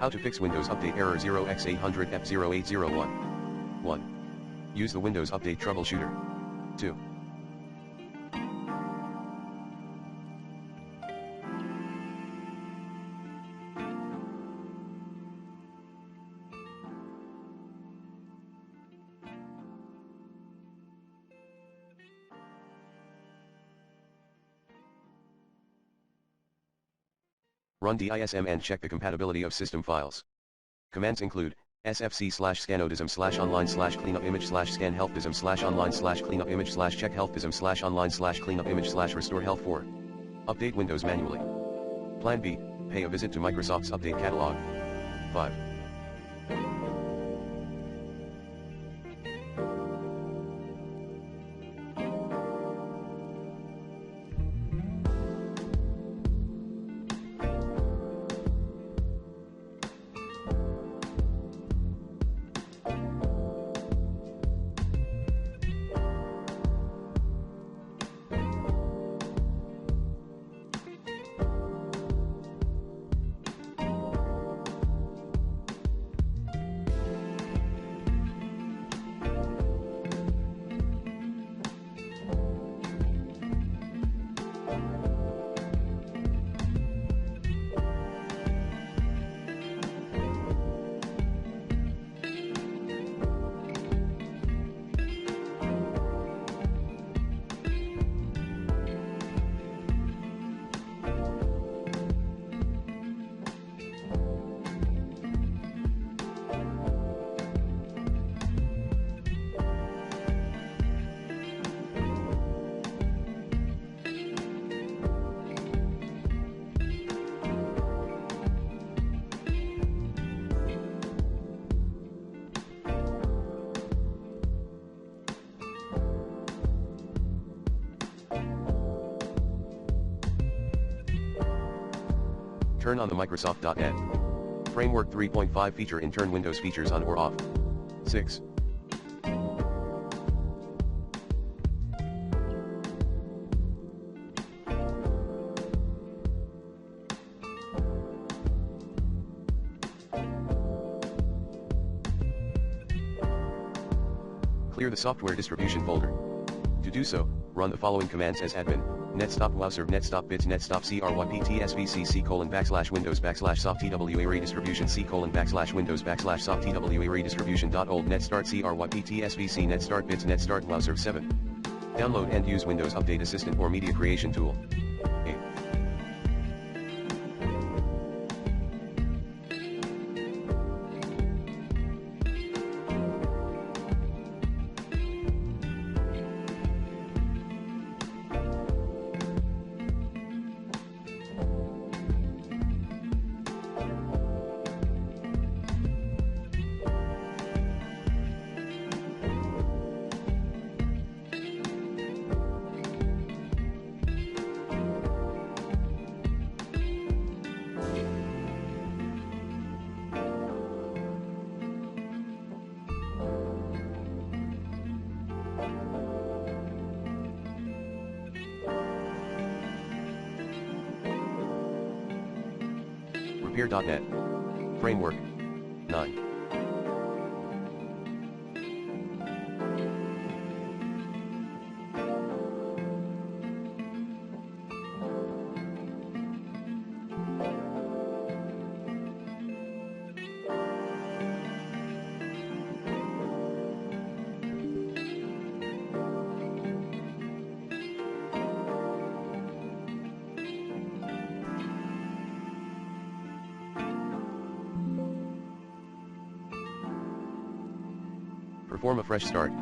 How to fix Windows Update error 0x800f0801. 1. Use the Windows Update troubleshooter. 2. Run DISM and check the compatibility of system files. Commands include sfc/scanodism/online/cleanupimage/scan-healthdism/online/cleanupimage/restore-health 4. Update Windows manually. Plan B, pay a visit to Microsoft's update catalog. 5. Turn on the Microsoft.NET Framework 3.5 feature and turn Windows features on or off. 6. Clear the software distribution folder. To do so, run the following commands as admin: netstop wowserve netstop bits netstop cryptsvc:/windows/soft twa redistribution c:/windows/soft twa redistribution.old netstart cryptsvc netstart bits netstart wowserve 7. Download and use Windows Update Assistant or Media Creation Tool. 8. Repair.net Framework 9. Perform a fresh start.